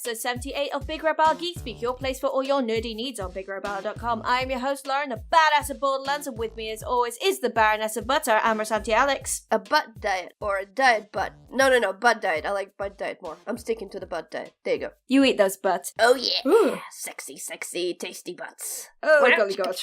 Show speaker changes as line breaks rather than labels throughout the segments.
episode 78 of BigRedBarel Geek Speak, your place for all your nerdy needs on BigRedBarel.com. I am your host, Lauren, the badass of Borderlands, and with me as always is the Baroness of Butter, Amarasanti Alex.
A butt diet, or a diet butt. No, butt diet. I like butt diet more. I'm sticking to the butt diet. There you go.
You eat those butts.
Oh yeah.
Ooh.
Sexy, tasty butts.
Oh, golly gosh.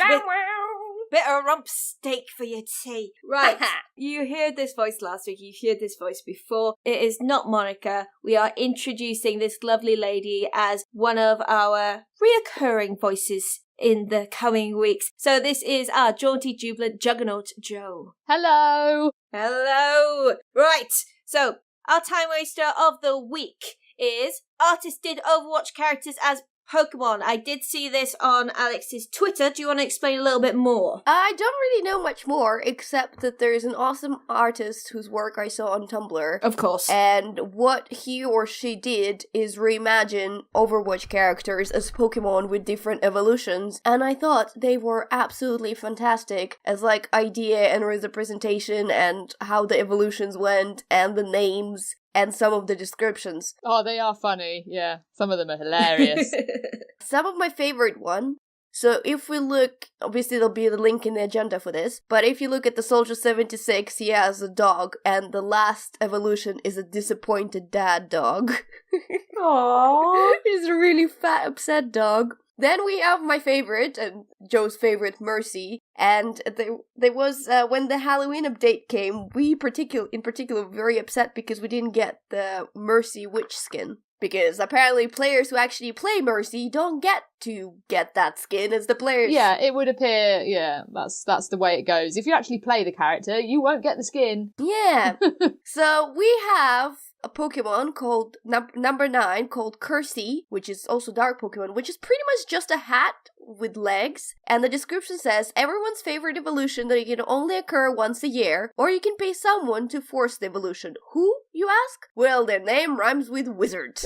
Bit of rump steak for your tea. Right. You heard this voice last week. You've heard this voice before. It is not Monica. We are introducing this lovely lady as one of our reoccurring voices in the coming weeks. So this is our jaunty, jubilant juggernaut, Joe.
Hello.
Hello. Right. So our time waster of the week is artist did Overwatch characters as Pokemon. I did see this on Alex's Twitter. Do you want to explain a little bit more?
I don't really know much more, except that there's an awesome artist whose work I saw on Tumblr.
Of course.
And what he or she did is reimagine Overwatch characters as Pokemon with different evolutions, and I thought they were absolutely fantastic as, like, idea and representation and how the evolutions went and the names and some of the descriptions.
Oh, they are funny. Yeah, some of them are hilarious.
Some of my favorite one. So if we look, obviously there'll be the link in the agenda for this, but if you look at the Soldier 76, he has a dog, and the last evolution is a disappointed dad dog.
Aww.
He's a really fat, upset dog. Then we have my favorite, and Joe's favorite, Mercy, and there was, when the Halloween update came, in particular were very upset because we didn't get the Mercy witch skin. Because apparently players who actually play Mercy don't get to get that skin as the players.
Yeah, it would appear, that's the way it goes. If you actually play the character, you won't get the skin.
Yeah. So we have a Pokemon called number 9 called Cursey, which is also Dark Pokemon, which is pretty much just a hat with legs. And the description says, everyone's favorite evolution that can only occur once a year, or you can pay someone to force the evolution. Who, you ask? Well, their name rhymes with wizard.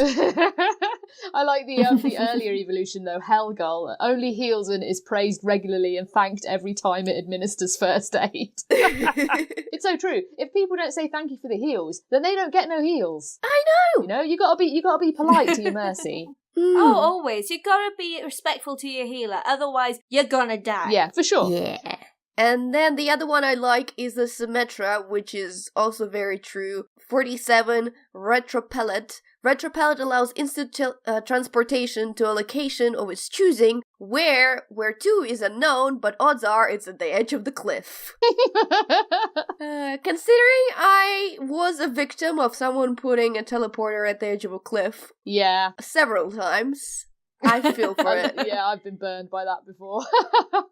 I like the earlier evolution though, Hellgull. Only heals and is praised regularly and thanked every time it administers first aid. It's so true. If people don't say thank you for the heals, then they don't get no heals.
I know.
You know, you gotta be polite to your Mercy.
Oh, always. You gotta be respectful to your healer, otherwise you're gonna die.
Yeah, for sure.
Yeah. And then the other one I like is the Symmetra, which is also very true. 47, Retropellet. Retropellet allows instant transportation to a location of its choosing, where to is unknown, but odds are it's at the edge of the cliff. Considering I was a victim of someone putting a teleporter at the edge of a cliff.
Yeah.
Several times. I feel for it.
Yeah, I've been burned by that before.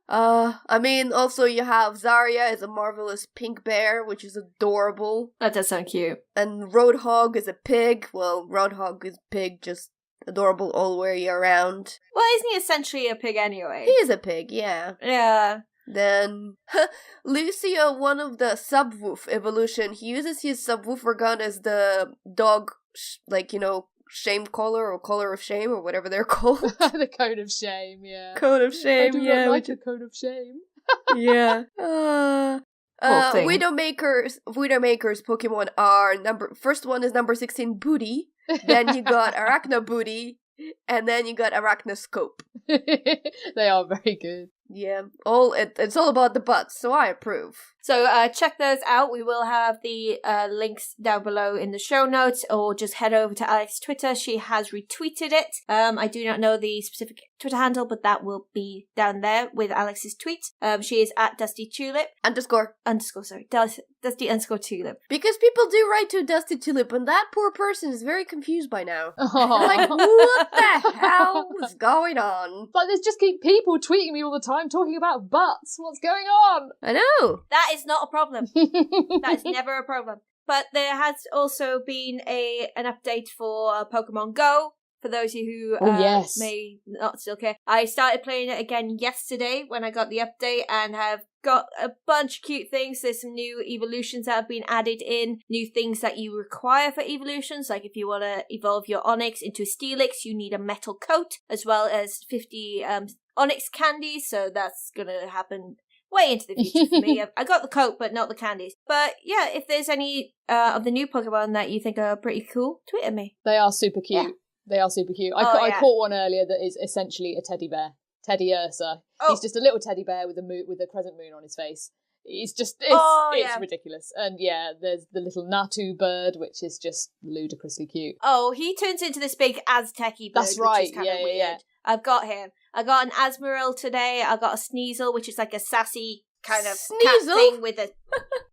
I mean, also you have Zarya as a marvelous pink bear, which is adorable.
That does sound cute.
And Roadhog is a pig. Well, Roadhog is pig, just adorable all the way around.
Well, isn't he essentially a pig anyway?
He is a pig, yeah.
Yeah.
Then, Lucio, one of the subwoof evolution, he uses his subwoofer gun as the dog, shame collar or collar of shame or whatever they're called.
The code of shame, yeah.
Code of shame,
I do
yeah.
not like the code of shame.
Yeah. Widowmaker's Pokemon are first one is number 16, Booty. Then you got Arachna Booty. And then you got Arachnoscope.
They are very good.
Yeah, it's all about the butts, so I approve.
So check those out. We will have the links down below in the show notes, or just head over to Alex's Twitter. She has retweeted it. I do not know the specific Twitter handle, but that will be down there with Alex's tweet. She is at Dusty Tulip. Dusty _ Tulip.
Because people do write to Dusty Tulip, and that poor person is very confused by now.
Oh.
Like, what the hell is going on?
Like, there's just keep people tweeting me all the time talking about butts. What's going on?
I know.
That is not a problem. That is never a problem. But there has also been an update for Pokemon GO. For those of you who
yes.
may not still care. I started playing it again yesterday when I got the update and have got a bunch of cute things. There's some new evolutions that have been added in, new things that you require for evolutions, like if you want to evolve your Onyx into a Steelix, you need a metal coat, as well as 50 Onyx candies, so that's gonna happen way into the future for me. I got the coat, but not the candies. But yeah, if there's any of the new Pokemon that you think are pretty cool, tweet at me.
They are super cute.
Yeah.
They are super cute.
Oh,
I
yeah.
caught one earlier that is essentially a teddy bear. Teddy Ursa.
Oh.
He's just a little teddy bear with a crescent moon on his face. It's
yeah.
ridiculous. And yeah, there's the little Natu bird, which is just ludicrously cute.
Oh, he turns into this big Aztec-y bird,
That's right,
which is kind of
yeah,
weird.
yeah.
I've got him. I got an Asmoril today. I got a Sneasel, which is like a sassy kind of cat
Sneasel?
thing with a...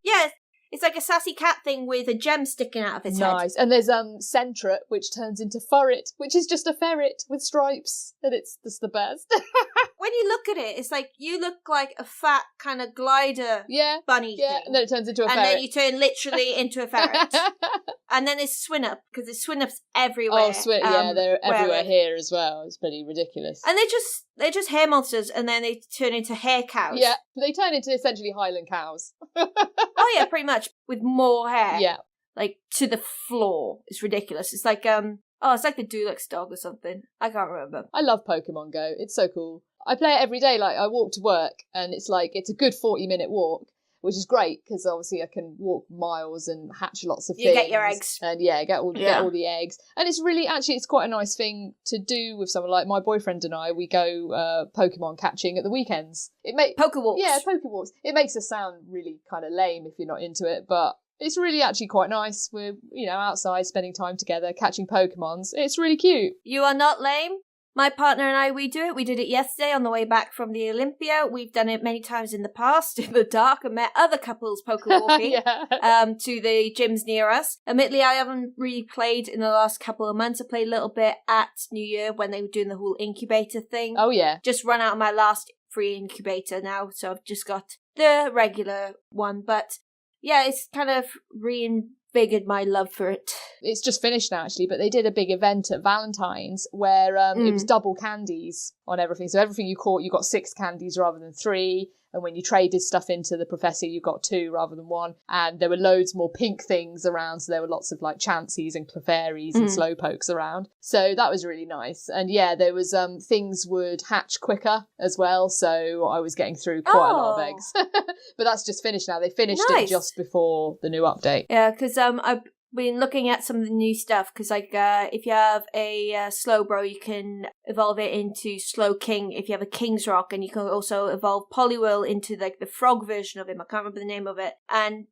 Yeah, it's like a sassy cat thing with a gem sticking out of its head.
Nice. And there's Centra, which turns into Furret, which is just a ferret with stripes. And it's just the best.
When you look at it, it's like you look like a fat kind of glider bunny thing.
And then it turns into a ferret.
And then you turn literally into a ferret. And then there's Swinnup, because there's Swinnups everywhere.
Oh, they're everywhere
where-
here as well. It's pretty ridiculous.
And they're just hair monsters, and then they turn into hair cows.
Yeah, they turn into essentially Highland cows.
Oh yeah, pretty much, with more hair.
Yeah.
Like, to the floor. It's ridiculous. It's like, it's like the Dulux dog or something. I can't remember.
I love Pokemon Go. It's so cool. I play it every day. Like, I walk to work, and it's a good 40-minute walk, which is great, because obviously I can walk miles and hatch lots of things.
You get your eggs.
And get all the eggs. And it's really, actually, it's quite a nice thing to do with someone like my boyfriend and I. We go Pokemon catching at the weekends.
Pokewalks.
Yeah, Pokewalks. It makes us sound really kind of lame if you're not into it, but it's really actually quite nice. We're, outside spending time together, catching Pokemons. It's really cute.
You are not lame. My partner and I, we do it. We did it yesterday on the way back from the Olympia. We've done it many times in the past in the dark and met other couples pokewalking to the gyms near us. Admittedly, I haven't really played in the last couple of months. I played a little bit at New Year when they were doing the whole incubator thing.
Oh, yeah.
Just run out of my last free incubator now, so I've just got the regular one. But yeah, it's kind of reinvigorated my love for it.
It's just finished now, actually, but they did a big event at Valentine's where it was double candies on everything. So everything you caught, you got 6 candies rather than 3. And when you traded stuff into the professor, you got 2 rather than 1. And there were loads more pink things around. So there were lots of like Chanseys and Clefairies and Slowpokes around. So that was really nice. And yeah, there was things would hatch quicker as well. So I was getting through quite a lot of eggs. But that's just finished now. They finished it just before the new update.
Yeah, because I've been looking at some of the new stuff, because like if you have a Slowbro, you can evolve it into Slow King if you have a King's Rock, and you can also evolve Poliwhirl into like the frog version of him. I can't remember the name of it. And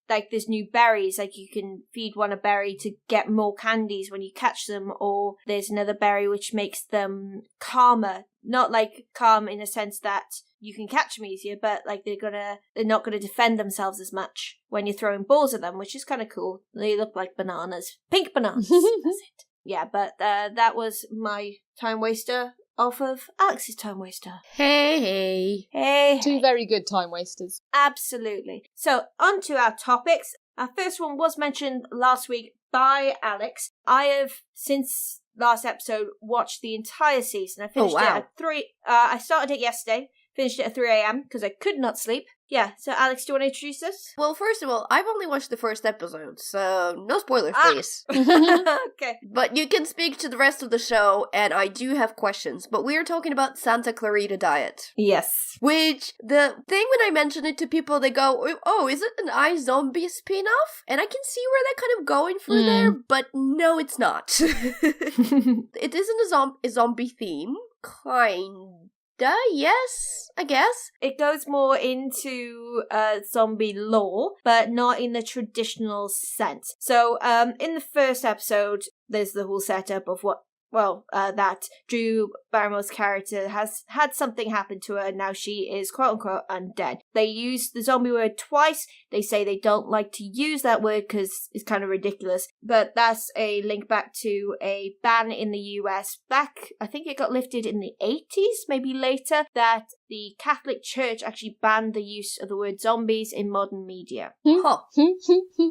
like there's new berries, like you can feed one a berry to get more candies when you catch them, or there's another berry which makes them calmer. Not like calm in a sense that you can catch them easier, but like they're not gonna defend themselves as much when you're throwing balls at them, which is kind of cool. They look like bananas, pink bananas. That's it. Yeah, but that was my time waster off of Alex's time waster.
Hey.
2 very good time wasters.
Absolutely. So on to our topics. Our first one was mentioned last week by Alex. I have since last episode watched the entire season. I finished it at 3. I started it yesterday. Finished it at 3 a.m. because I could not sleep. Yeah, so Alex, do you want to introduce us?
Well, first of all, I've only watched the first episode, so no spoilers, please.
Okay.
But you can speak to the rest of the show, and I do have questions. But we are talking about Santa Clarita Diet.
Yes.
Which, the thing when I mention it to people, they go, oh, is it an iZombie spin-off? And I can see where they're kind of going through there, but no, it's not. It isn't a zombie theme, yes, I guess.
It goes more into zombie lore, but not in the traditional sense. So, in the first episode, there's the whole setup of that Drew Barrymore's character has had something happen to her, and now she is quote-unquote undead. They use the zombie word twice. They say they don't like to use that word because it's kind of ridiculous, but that's a link back to a ban in the US back, I think it got lifted in the 80s, maybe later, that the Catholic Church actually banned the use of the word zombies in modern media.
Huh.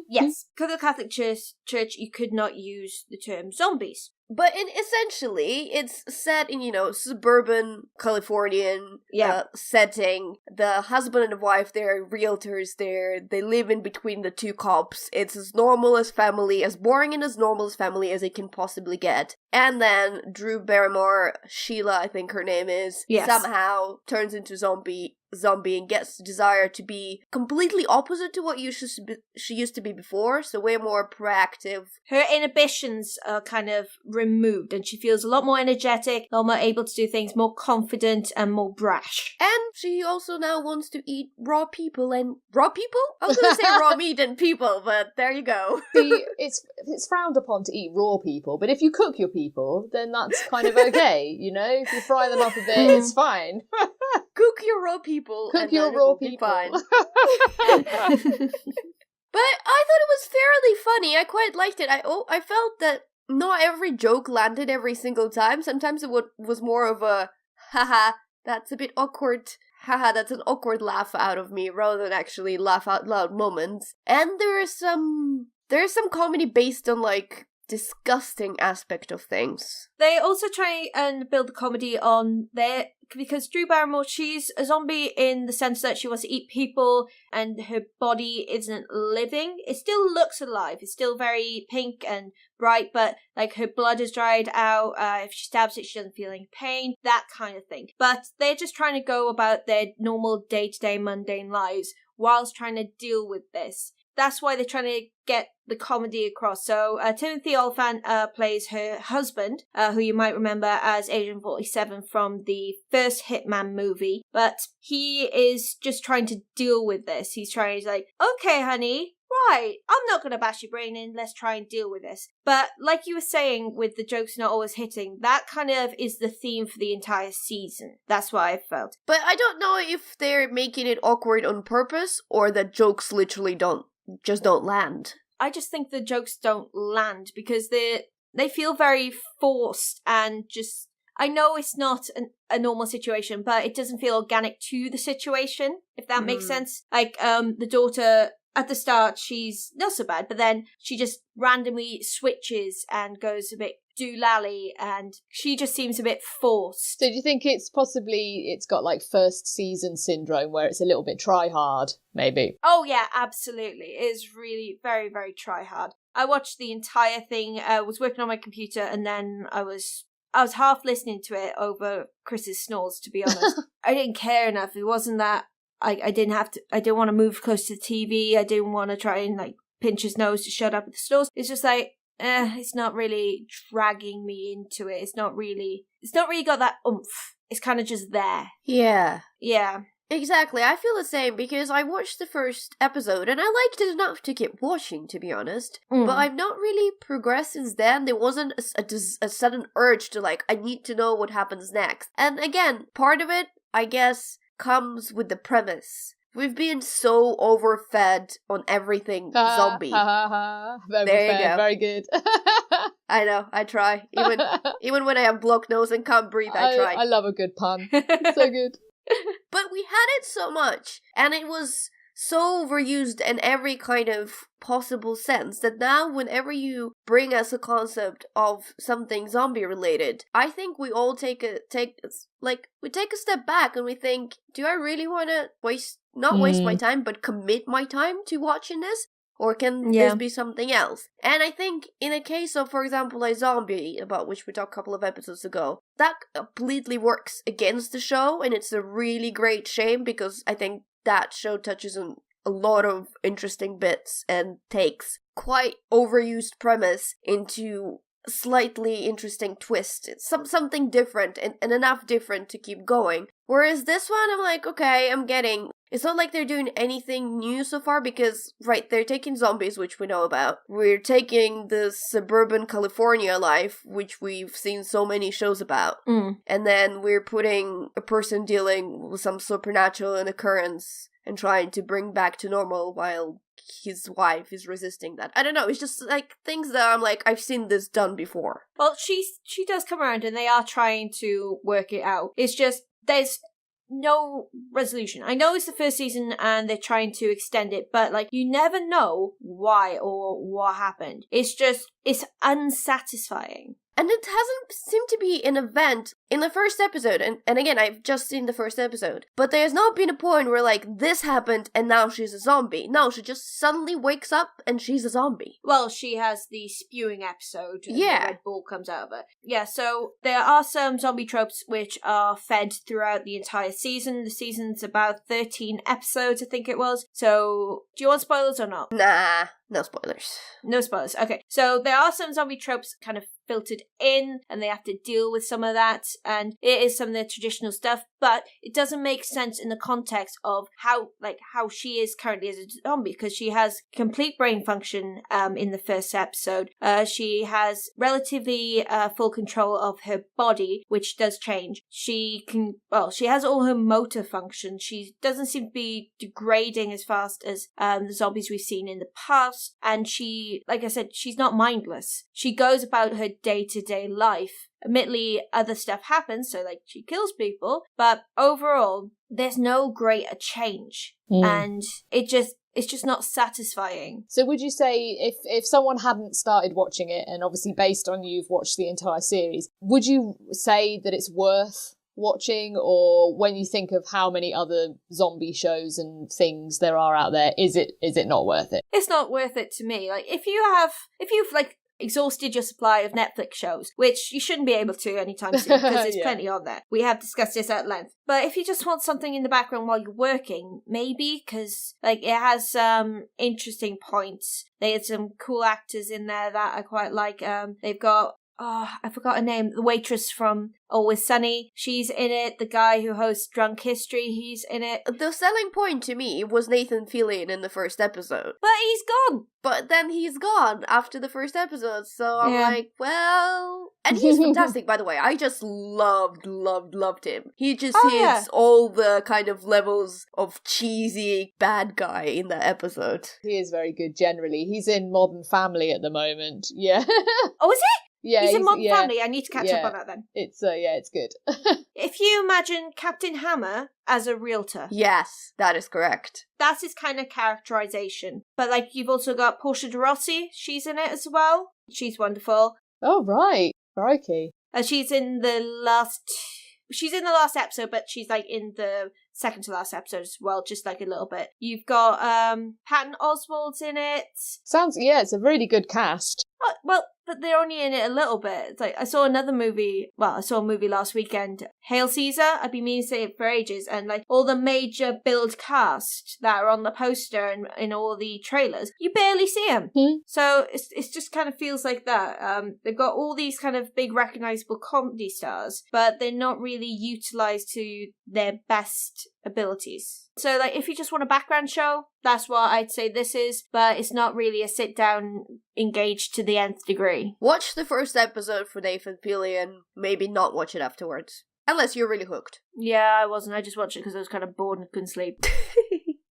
Yes, because the Catholic Church, you could not use the term zombies.
But essentially, it's set in, suburban Californian setting. The husband and the wife, they're realtors there. They live in between the 2 cops. It's as boring and as normal as family as it can possibly get. And then Drew Barrymore, Sheila, I think her name is, somehow turns into zombie zombie and gets the desire to be completely opposite to what she used to be before, so way more proactive.
Her inhibitions are kind of removed and she feels a lot more energetic, a lot more able to do things, more confident and more brash.
And she also now wants to eat raw people and... Raw people? I was going to say raw meat and people, but there you go.
See, it's frowned upon to eat raw people, but if you cook your people, then that's kind of okay, you know? If you fry them up a bit, it's fine.
Cook your raw people.
Cook your raw people.
Fine. But I thought it was fairly funny. I quite liked it. I felt that not every joke landed every single time. Sometimes it was more of a, haha, that's a bit awkward. Haha, that's an awkward laugh out of me, rather than actually laugh out loud moments. And there's some comedy based on, like, disgusting aspect of things.
They also try and build the comedy on their... Because Drew Barrymore, she's a zombie in the sense that she wants to eat people and her body isn't living. It still looks alive. It's still very pink and bright, but like her blood is dried out. If she stabs it, she doesn't feel any pain. That kind of thing. But they're just trying to go about their normal day-to-day mundane lives whilst trying to deal with this. That's why they're trying to get the comedy across. So Timothy Olyphant plays her husband, who you might remember as Agent 47 from the first Hitman movie. But he is just trying to deal with this. He's trying to like, okay, honey, right, I'm not going to bash your brain in. Let's try and deal with this. But like you were saying with the jokes not always hitting, that kind of is the theme for the entire season. That's what I felt.
But I don't know if they're making it awkward on purpose or that jokes literally don't land.
I just think the jokes don't land because they feel very forced and just... I know it's not a normal situation, but it doesn't feel organic to the situation, if that makes sense. Like, the daughter, at the start, she's not so bad, but then she just randomly switches and goes a bit doolally, and she just seems a bit forced.
So do you think it's got like first season syndrome where it's a little bit try hard, maybe?
Oh yeah, absolutely. It is really very, very try hard. I watched the entire thing, was working on my computer, and then I was half listening to it over Chris's snores, to be honest. I didn't care enough. It wasn't that I didn't want to move close to the TV. I didn't want to try and like pinch his nose to shut up with the snores. It's just like, it's not really dragging me into it. It's not really got that oomph. It's kind of just there.
Yeah.
Yeah.
Exactly. I feel the same because I watched the first episode and I liked it enough to keep watching, to be honest. But I've not really progressed since then. There wasn't a sudden urge to like, I need to know what happens next. And again, part of it, I guess, comes with the premise. We've been so overfed on everything zombie.
There you go. Very good.
I know, I try. Even when I have blocked nose and can't breathe, I try.
I love a good pun. So good.
But we had it so much, and it was so overused in every kind of possible sense that now whenever you bring us a concept of something zombie related, I think we all take a step back and we think, do I really want to waste my time, but commit my time to watching this? Or can this be something else? And I think in a case of, for example, a zombie, about which we talked a couple of episodes ago, that completely works against the show, and it's a really great shame because I think that show touches on a lot of interesting bits and takes quite overused premise into a slightly interesting twist. It's something different and enough different to keep going. Whereas this one, I'm like, okay, it's not like they're doing anything new so far because, right, they're taking zombies, which we know about. We're taking the suburban California life, which we've seen so many shows about. And then we're putting a person dealing with some supernatural occurrence and trying to bring back to normal while his wife is resisting that. I don't know, it's just like things that I'm like, I've seen this done before.
Well, she does come around and they are trying to work it out. It's just, there's no resolution. I know it's the first season and they're trying to extend it, but like you never know why or what happened. It's unsatisfying.
And it hasn't seemed to be an event in the first episode. And again, I've just seen the first episode. But there's not been a point where, like, this happened and now she's a zombie. No, she just suddenly wakes up and she's a zombie.
Well, she has the spewing episode. And
Yeah.
the red ball comes out of it. Yeah, so there are some zombie tropes which are fed throughout the entire season. The season's about 13 episodes, I think it was. So, do you want spoilers or not?
Nah, no spoilers.
No spoilers. Okay. So there are some zombie tropes kind of filtered in, and they have to deal with some of that, and it is some of the traditional stuff, but it doesn't make sense in the context of how she is currently as a zombie, because she has complete brain function in the first episode. She has relatively full control of her body, which does change. She has all her motor function. She doesn't seem to be degrading as fast as the zombies we've seen in the past, and she, like I said, she's not mindless. She goes about her day-to-day life. Admittedly, other stuff happens, so like she kills people, but overall, there's no greater change. And it's just not satisfying.
So would you say if someone hadn't started watching it, and obviously based on you've watched the entire series, would you say that it's worth watching? Or when you think of how many other zombie shows and things there are out there, is it not worth it?
It's not worth it to me. Like, if you've exhausted your supply of Netflix shows, which you shouldn't be able to anytime soon because there's plenty on there. We have discussed this at length. But if you just want something in the background while you're working, maybe, because like it has some interesting points. They had some cool actors in there that I quite like. They've got I forgot her name. The waitress from Always Sunny, she's in it. The guy who hosts Drunk History, he's in it.
The selling point to me was Nathan Fillion in the first episode.
But he's gone!
But then he's gone after the first episode, so I'm like, well... And he's fantastic, by the way. I just loved him. He just hits all the kind of levels of cheesy bad guy in that episode.
He is very good generally. He's in Modern Family at the moment. Yeah.
Oh, is he?
Yeah,
he's in Modern Family. I need to catch up on that then.
It's it's good.
If you imagine Captain Hammer as a realtor.
Yes, that is correct.
That's his kind of characterization. But like you've also got Portia de Rossi. She's in it as well. She's wonderful.
Oh right, crikey.
She's in the last episode, but she's like in the second to last episode as well, just like a little bit. You've got Patton Oswalt's in it.
It's a really good cast.
Oh, well, but they're only in it a little bit. It's like I saw a movie last weekend, Hail Caesar. I've been meaning to say it for ages, and like all the major build cast that are on the poster and in all the trailers, you barely see them. So it's just kind of feels like that. They've got all these kind of big recognizable comedy stars, but they're not really utilized to their best abilities. So like if you just want a background show, that's what I'd say this is, but it's not really a sit down engaged to the nth degree.
Watch the first episode for Nathan Fillion, maybe not watch it afterwards. Unless you're really hooked.
Yeah, I wasn't. I just watched it because I was kind of bored and couldn't sleep.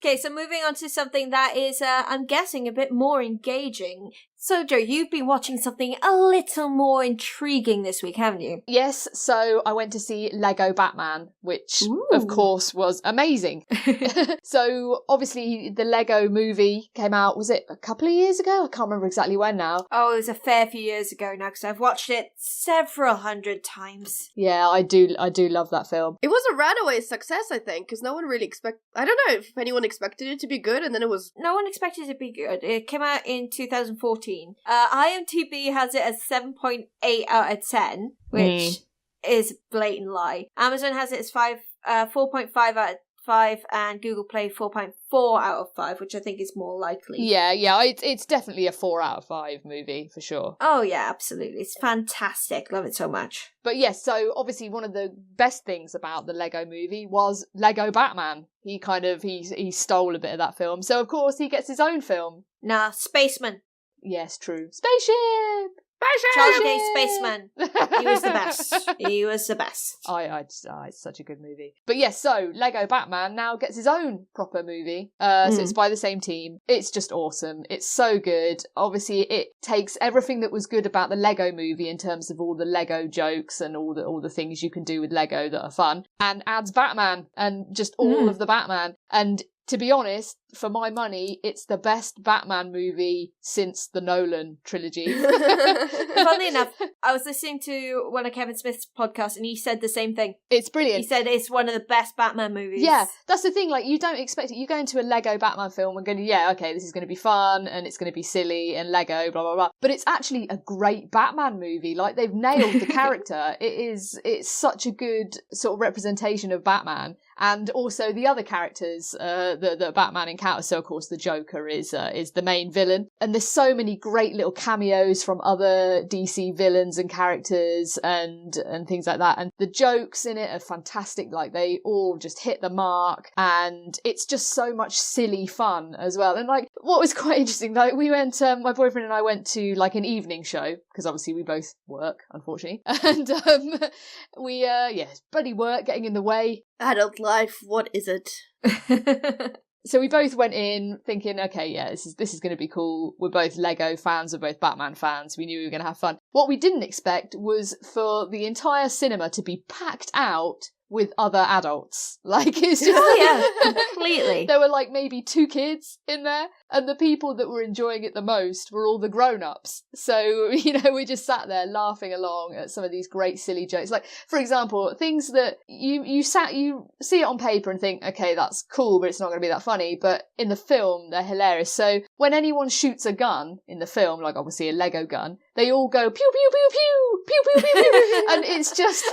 Okay, so moving on to something that is, I'm guessing, a bit more engaging. So, Joe, you've been watching something a little more intriguing this week, haven't you?
Yes, so I went to see Lego Batman, which, of course, was amazing. So, obviously, the Lego movie came out, was it a couple of years ago? I can't remember exactly when now.
Oh, it was a fair few years ago now, because I've watched it several hundred times.
Yeah, I do love that film.
It was a runaway success, I think, because no one really I don't know if anyone expected it to be good, and then it was...
No one expected it to be good. It came out in 2014. IMDb has it as 7.8 out of 10, which is a blatant lie. Amazon has it as 4.5 out of 5, and Google Play 4.4 out of 5, which I think is more likely.
Yeah, it's definitely a 4 out of 5 movie, for sure.
Oh yeah, absolutely. It's fantastic. Love it so much.
But yes, so obviously one of the best things about the Lego movie was Lego Batman. He stole a bit of that film, so of course he gets his own film.
Nah, Spaceman.
Yes, true. Spaceship!
Charlie Day Spaceman. He was the best. He was the best.
It's such a good movie. But yes, so Lego Batman now gets his own proper movie. So it's by the same team. It's just awesome. It's so good. Obviously, it takes everything that was good about the Lego movie in terms of all the Lego jokes and all the things you can do with Lego that are fun, and adds Batman and just all of the Batman. And to be honest, for my money, it's the best Batman movie since the Nolan trilogy.
Funnily enough, I was listening to one of Kevin Smith's podcasts and he said the same thing.
It's brilliant.
He said it's one of the best Batman movies.
Yeah, that's the thing, like, you don't expect it. You go into a Lego Batman film and go, yeah, okay, this is going to be fun and it's going to be silly and Lego, blah, blah, blah. But it's actually a great Batman movie. Like, they've nailed the character. It's such a good sort of representation of Batman. And also the other characters that Batman encounters. So, of course, the Joker is the main villain. And there's so many great little cameos from other DC villains and characters and things like that. And the jokes in it are fantastic. Like, they all just hit the mark. And it's just so much silly fun as well. And, like, what was quite interesting, like, we went, my boyfriend and I went to, like, an evening show. Because, obviously, we both work, unfortunately. And we, bloody work getting in the way.
Adult life, what is it?
So we both went in thinking, okay, yeah, this is going to be cool. We're both Lego fans, we're both Batman fans. We knew we were going to have fun. What we didn't expect was for the entire cinema to be packed out with other adults. Like, it's just...
Oh, yeah, completely.
There were, like, maybe 2 kids in there, and the people that were enjoying it the most were all the grown-ups. So, you know, we just sat there laughing along at some of these great silly jokes. Like, for example, things that you see it on paper and think, okay, that's cool, but it's not going to be that funny. But in the film, they're hilarious. So when anyone shoots a gun in the film, like obviously a Lego gun, they all go pew pew pew pew pew pew pew pew, and it's just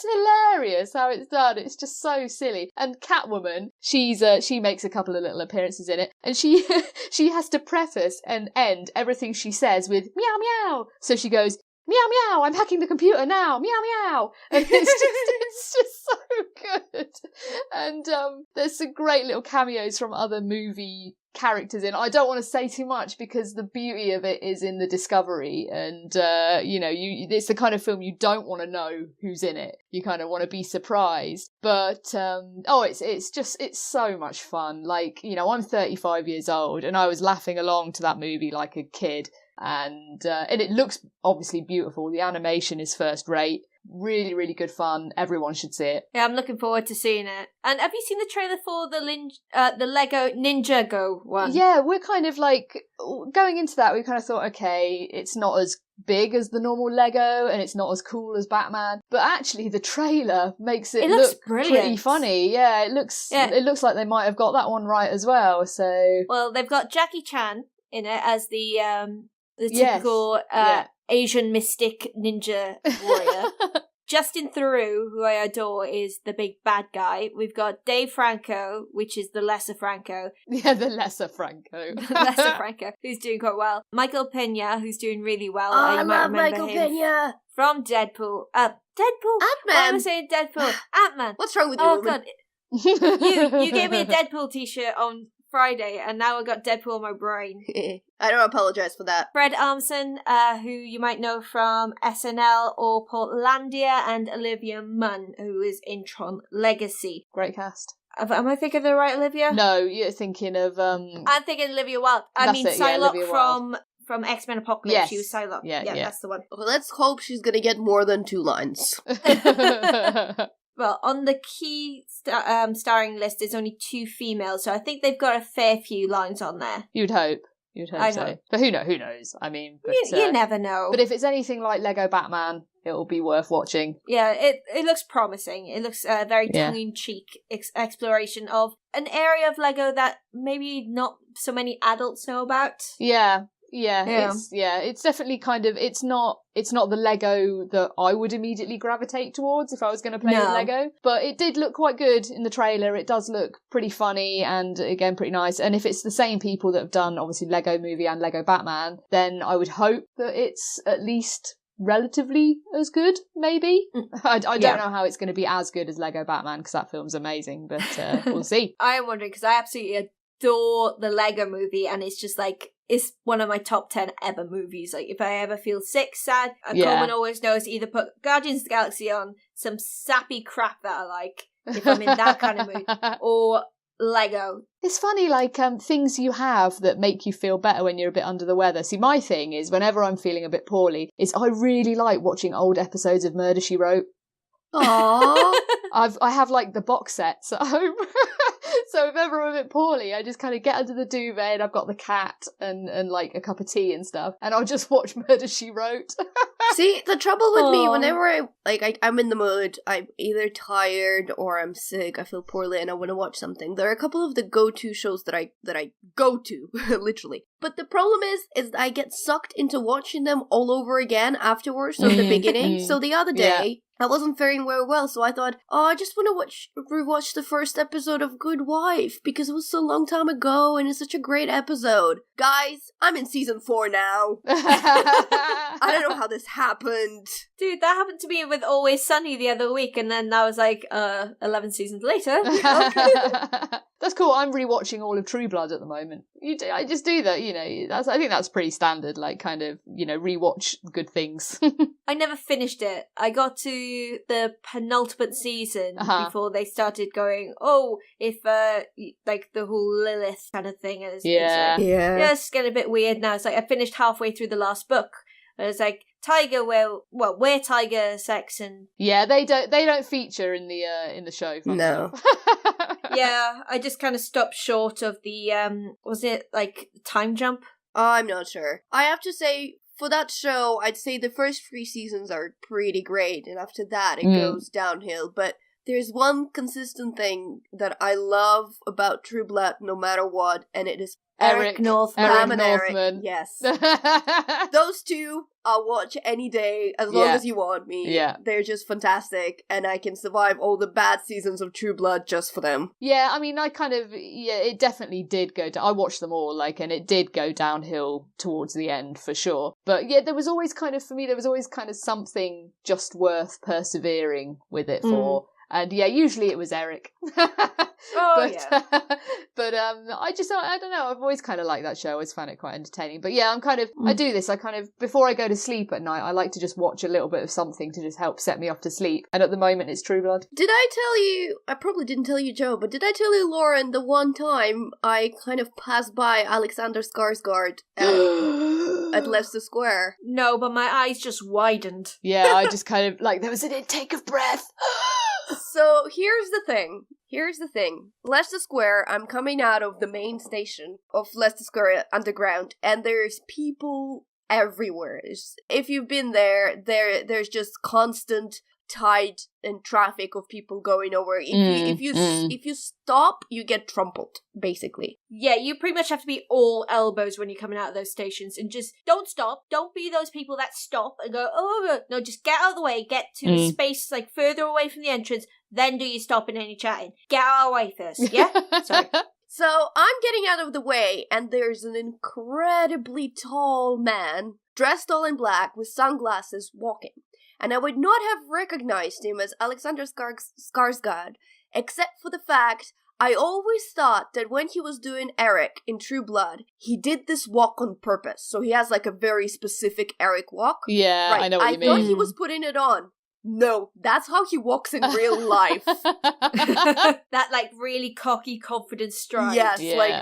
hilarious how it's done. It's just so silly. And Catwoman, she makes a couple of little appearances in it, and she has to preface and end everything she says with meow meow. So she goes, meow meow, I'm hacking the computer now, meow meow. And it's just so good. And there's some great little cameos from other movie characters in. I don't want to say too much because the beauty of it is in the discovery, and it's the kind of film you don't want to know who's in it. You kind of want to be surprised. But it's so much fun. Like, you know, I'm 35 years old and I was laughing along to that movie like a kid. And it looks obviously beautiful. The animation is first rate. Really, really good fun. Everyone should see it.
Yeah, I'm looking forward to seeing it. And have you seen the trailer for the Lego Ninja Go one?
Yeah, we're kind of like, going into that, we kind of thought, okay, it's not as big as the normal Lego and it's not as cool as Batman. But actually, the trailer makes it look
brilliant.
Pretty funny. Yeah, it looks like they might have got that one right as well. So,
well, they've got Jackie Chan in it as the typical Asian mystic ninja warrior. Justin Theroux, who I adore, is the big bad guy. We've got Dave Franco, which is the lesser Franco.
Yeah, the lesser Franco.
Lesser Franco, who's doing quite well. Michael Pena, who's doing really well.
I love Michael Pena.
From Deadpool. Deadpool?
Ant-Man.
Why am I saying Deadpool? Ant-Man.
What's wrong with you?
Oh, God. You gave me a Deadpool t-shirt on Friday, and now I got Deadpool in my brain.
I don't apologize for that.
Fred Armisen, who you might know from SNL or Portlandia, and Olivia Munn, who is in Tron Legacy.
Great cast.
Am I thinking of the right Olivia?
No, you're thinking of...
I'm thinking Olivia Wilde. Psylocke from X-Men Apocalypse. Yes. She was Psylocke. Yeah, that's the one.
Well, let's hope she's gonna get more than 2 lines.
Well, on the key starring list, there's only 2 females, so I think they've got a fair few lines on there.
You'd hope so. But who knows? I mean... But,
you never know.
But if it's anything like Lego Batman, it'll be worth watching.
Yeah, it looks promising. It looks a very tongue-in-cheek exploration of an area of Lego that maybe not so many adults know about.
Yeah. It's definitely kind of, it's not the Lego that I would immediately gravitate towards if I was going to play with Lego, but it did look quite good in the trailer. It does look pretty funny and again pretty nice, and if it's the same people that have done obviously Lego Movie and Lego Batman, then I would hope that it's at least relatively as good, maybe. I don't know how it's going to be as good as Lego Batman because that film's amazing, but we'll see.
I am wondering because I absolutely adore the Lego Movie, and it's just like, it's one of my top 10 ever movies. Like, if I ever feel sick, sad, Coleman always knows to either put Guardians of the Galaxy on, some sappy crap that I like, if I'm in that kind of mood, or Lego.
It's funny, like, things you have that make you feel better when you're a bit under the weather. See, my thing is, whenever I'm feeling a bit poorly, is I really like watching old episodes of Murder, She Wrote.
Aww.
I have like the box sets at home. So if ever I'm a bit poorly, I just kind of get under the duvet and I've got the cat and like a cup of tea and stuff, and I'll just watch Murder, She Wrote.
See, the trouble with me,
Aw.
whenever I'm in the mood, I'm either tired or I'm sick, I feel poorly and I want to watch something. There are a couple of the go-to shows that I go to, literally. But the problem is I get sucked into watching them all over again afterwards from the beginning. So the other day, I wasn't faring very well, so I thought, I just want to rewatch the first episode of Good Wife, because it was so long time ago, and it's such a great episode. Guys, I'm in season 4 now. I don't know how this happened.
Dude, that happened to me with Always Sunny the other week, and then that was like 11 seasons later.
That's cool. I'm rewatching all of True Blood at the moment. I just do that, I think that's pretty standard, like kind of, rewatch good things.
I never finished it. I got to the penultimate season before they started going, if like the whole Lilith kind of thing is it's getting a bit weird now. It's like I finished halfway through the last book. And it's like Tiger, where Tiger, sex, and
they don't feature in the show.
No.
Yeah, I just kind of stopped short of the was it like time jump?
I'm not sure. I have to say, for that show, I'd say the first 3 seasons are pretty great, and after that it goes downhill. But there's one consistent thing that I love about True Blood, no matter what, and it is
Eric Northman.
Pam and
Northman.
Eric. Yes. Those two I'll watch any day as long as you want me.
Yeah.
They're just fantastic, and I can survive all the bad seasons of True Blood just for them.
Yeah, I mean, I kind of, it definitely did go down. I watched them all, and it did go downhill towards the end, for sure. But yeah, there was always kind of something just worth persevering with it for. And yeah, usually it was Eric. But I don't know, I've always kind of liked that show. I always found it quite entertaining. But yeah, I do this. Before I go to sleep at night, I like to just watch a little bit of something to just help set me off to sleep. And at the moment, it's True Blood.
Did I tell you, I probably didn't tell you, Joe, but did I tell you, Lauren, the one time I kind of passed by Alexander Skarsgård at Leicester Square?
No, but my eyes just widened.
Yeah, I just kind of, there was an intake of breath.
So here's the thing. Leicester Square, I'm coming out of the main station of Leicester Square Underground, and there's people everywhere. If you've been there's just constant tide and traffic of people going over. If you stop, you get trampled, basically.
Yeah, you pretty much have to be all elbows when you're coming out of those stations, and just don't stop. Don't be those people that stop and go, no, just get out of the way, get to a space further away from the entrance, then do your stopping and your chatting. Get out of the way first, yeah? Sorry.
So I'm getting out of the way, and there's an incredibly tall man, dressed all in black, with sunglasses, walking. And I would not have recognized him as Alexander Skarsgård, except for the fact I always thought that when he was doing Eric in True Blood, he did this walk on purpose. So he has a very specific Eric walk.
Yeah,
right.
I know what you mean.
I thought he was putting it on. No, that's how he walks in real life.
That really cocky, confident stride.
Yes,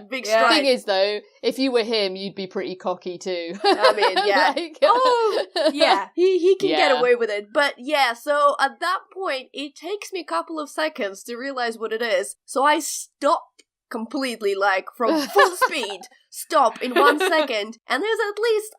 big stride.
The thing is, though, if you were him, you'd be pretty cocky too.
I mean, yeah.
Yeah.
He can get away with it. But yeah, so at that point, it takes me a couple of seconds to realize what it is. So I stopped completely, from full speed. Stop in 1 second, and there's at least,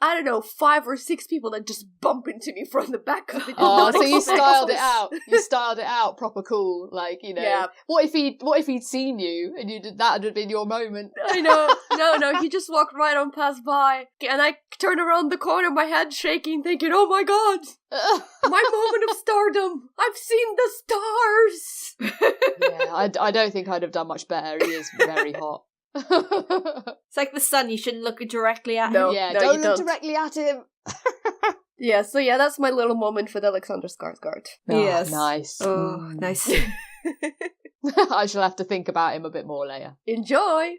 5 or 6 people that just bump into me from the back of the door.
So you styled it out. You styled it out proper cool,
Yeah.
What if he'd seen you and you did that? Would have been your moment.
I know. No, he just walked right on past by, and I turned around the corner, my head shaking, thinking, oh my god, my moment of stardom. I've seen the stars.
Yeah, I don't think I'd have done much better. He is very hot.
It's like the sun, you shouldn't look directly at him.
No,
don't look directly at him.
Yeah, so that's my little moment for Alexander Skarsgård.
Yes.
Nice.
Oh, nice.
I shall have to think about him a bit more later.
Enjoy!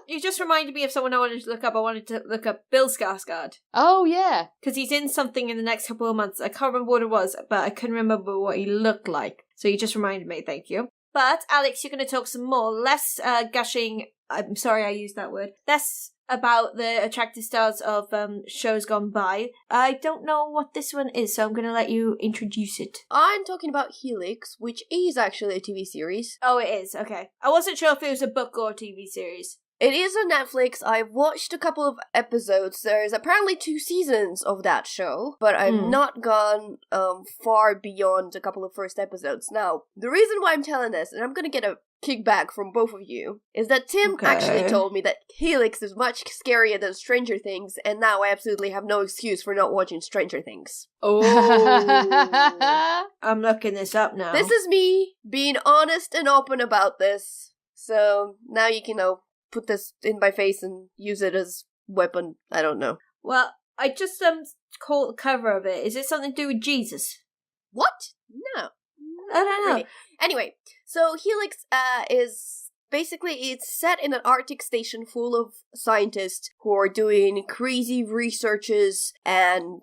You just reminded me of someone I wanted to look up. I wanted to look up Bill Skarsgård.
Oh, yeah.
Because he's in something in the next couple of months. I can't remember what it was, but I couldn't remember what he looked like. So you just reminded me, thank you. But, Alex, you're going to talk some more. Less gushing... I'm sorry I used that word. Less about the attractive stars of shows gone by. I don't know what this one is, so I'm going to let you introduce it.
I'm talking about Helix, which is actually a TV series.
Oh, it is? Okay. I wasn't sure if it was a book or a TV series.
It is on Netflix. I've watched a couple of episodes. There's apparently 2 seasons of that show, but I've not gone far beyond a couple of first episodes. Now, the reason why I'm telling this, and I'm gonna get a kickback from both of you, is that Tim actually told me that Helix is much scarier than Stranger Things, and now I absolutely have no excuse for not watching Stranger Things.
Oh. I'm looking this up now.
This is me being honest and open about this. So now you can put this in my face and use it as weapon. I don't know.
Well, I just caught the cover of it. Is it something to do with Jesus?
What? No.
I don't know.
Really. Anyway, so Helix is basically, it's set in an Arctic station full of scientists who are doing crazy researches and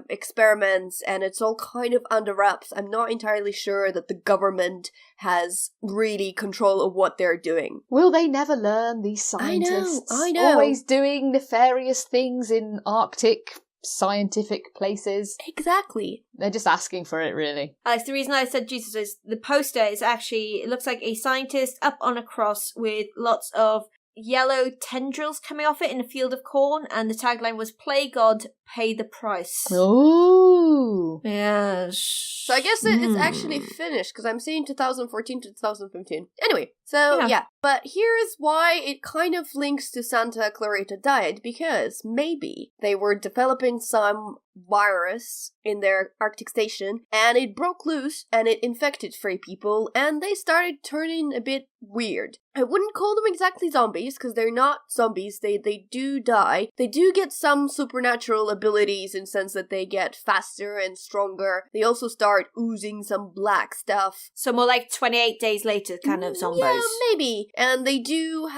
experiments, and it's all kind of under wraps. I'm not entirely sure that the government has really control of what they're doing.
Will they never learn, these scientists?
I know.
Always doing nefarious things in Arctic scientific places.
Exactly.
They're just asking for it, really.
Alex, the reason I said Jesus is the poster is actually, it looks like a scientist up on a cross with lots of yellow tendrils coming off it in a field of corn, and the tagline was, "Play God, pay the price."
Ooh.
Yes.
So I guess it's actually finished, because I'm seeing 2014 to 2015. Anyway, so yeah. But here's why it kind of links to Santa Clarita Diet, because maybe they were developing some virus in their Arctic station, and it broke loose, and it infected 3 people, and they started turning a bit weird. I wouldn't call them exactly zombies, because they're not zombies. They do die. They do get some supernatural abilities in the sense that they get faster and stronger. They also start oozing some black stuff.
So more like 28 days later kind of zombies.
Yeah, maybe. And they do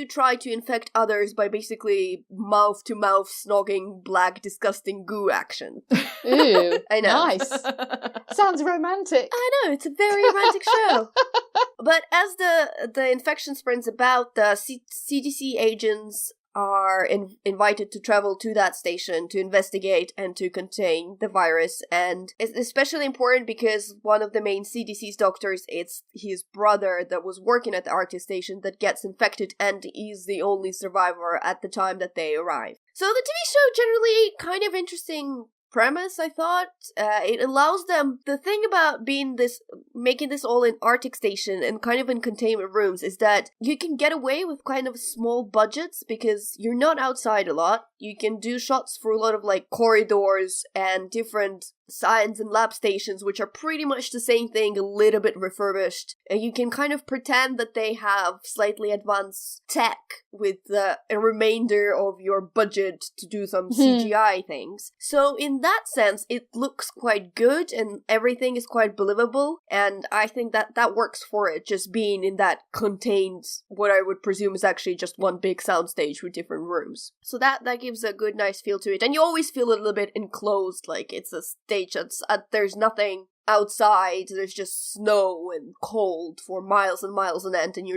try to infect others by basically mouth-to-mouth snogging black disgusting goo action.
Ooh,
I know.
Nice. Sounds romantic.
I know, it's a very romantic show. But as the infection spreads about, the CDC agents are invited to travel to that station to investigate and to contain the virus. And it's especially important because one of the main CDC's doctors, it's his brother that was working at the Arctic station that gets infected, and is the only survivor at the time that they arrive. So the TV show generally kind of interesting premise, I thought. It allows them, the thing about making this all in Arctic station and kind of in containment rooms is that you can get away with kind of small budgets because you're not outside a lot. You can do shots for a lot of like corridors and different science and lab stations, which are pretty much the same thing, a little bit refurbished. And you can kind of pretend that they have slightly advanced tech with a remainder of your budget to do some CGI things. So in that sense, it looks quite good and everything is quite believable. And I think that works for it, just being in that contained, what I would presume is actually just one big soundstage with different rooms. So that gives a good, nice feel to it. And you always feel a little bit enclosed, like it's a stage that's, there's nothing outside, there's just snow and cold for miles and miles on end, and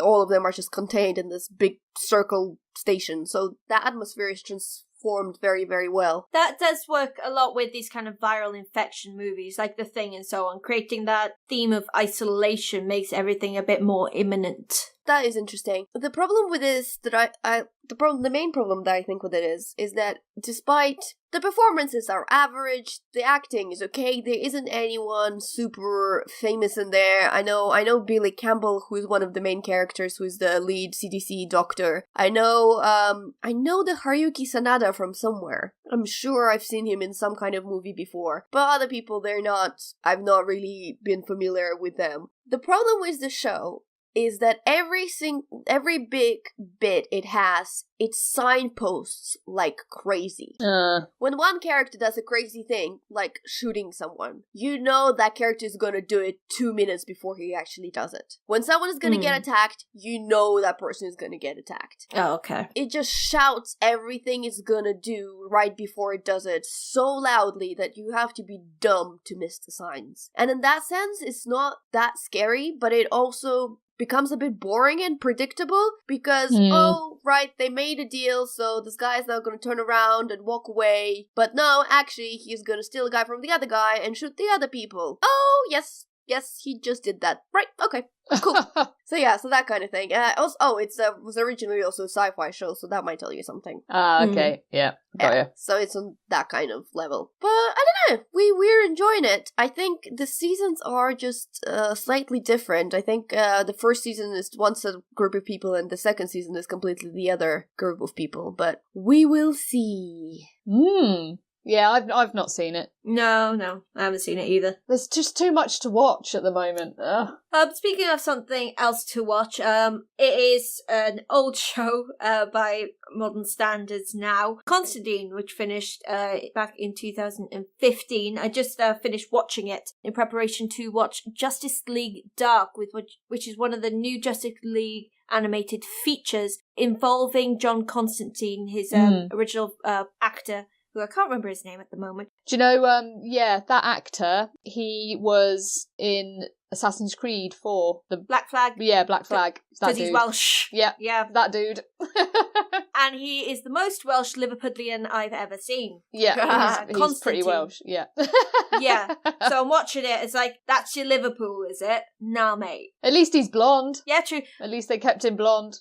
all of them are just contained in this big circle station. So that atmosphere is transformed very, very well.
That does work a lot with these kind of viral infection movies, like The Thing and so on. Creating that theme of isolation makes everything a bit more imminent.
That is interesting. The problem with this the main problem that I think with it is that despite the performances are average, the acting is okay, there isn't anyone super famous in there. I know Billy Campbell, who is one of the main characters, who is the lead CDC doctor. I know the Haruki Sanada from somewhere. I'm sure I've seen him in some kind of movie before. But other people, I've not really been familiar with them. The problem with the show is that every big bit it has, it signposts like crazy. When one character does a crazy thing, like shooting someone, you know that character is gonna do it 2 minutes before he actually does it. When someone is gonna get attacked, you know that person is gonna get attacked.
Oh, okay.
It just shouts everything it's gonna do right before it does it so loudly that you have to be dumb to miss the signs. And in that sense, it's not that scary, but it also becomes a bit boring and predictable because, oh, right, they made a deal, so this guy is now going to turn around and walk away. But no, actually, he's going to steal a guy from the other guy and shoot the other people. Oh, yes, he just did that. Right, okay. Cool. So that kind of thing. It was originally also a sci-fi show, so that might tell you something.
Okay. Yeah. Got you.
So it's on that kind of level. But I don't know. We're enjoying it. I think the seasons are just slightly different. I think the first season is one set of group of people, and the second season is completely the other group of people. But we will see.
Yeah, I've not seen it.
No, I haven't seen it either.
There's just too much to watch at the moment.
Speaking of something else to watch, it is an old show by modern standards now. Constantine, which finished back in 2015. I just finished watching it in preparation to watch Justice League Dark, which is one of the new Justice League animated features involving John Constantine, his original actor, who I can't remember his name at the moment.
Do you know, that actor, he was in Assassin's Creed 4. The
Black Flag.
Yeah, Black Flag.
Because he's Welsh.
Yeah, that dude.
And he is the most Welsh Liverpudlian I've ever seen.
Yeah, he's pretty Welsh, yeah.
Yeah, so I'm watching it, it's like, that's your Liverpool, is it? Nah, mate.
At least he's blonde.
Yeah, true.
At least they kept him blonde.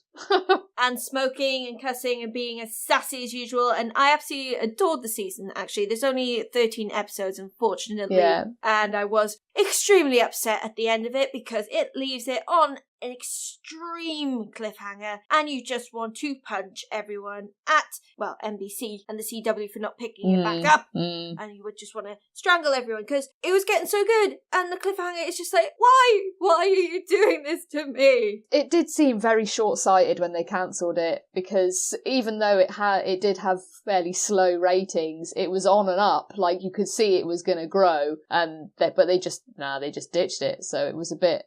And smoking and cussing and being as sassy as usual, and I absolutely adored the season, actually. There's only 13 episodes, unfortunately.
Yeah.
And I was extremely upset at the end of it because it leaves it on an extreme cliffhanger, and you just want to punch everyone at, well, NBC and the CW for not picking it back up, and you would just want to strangle everyone because it was getting so good, and the cliffhanger is just like, why are you doing this to me?
It did seem very short-sighted when they cancelled it, because even though it did have fairly slow ratings, it was on and up, like you could see it was going to grow, but they just ditched it, so it was a bit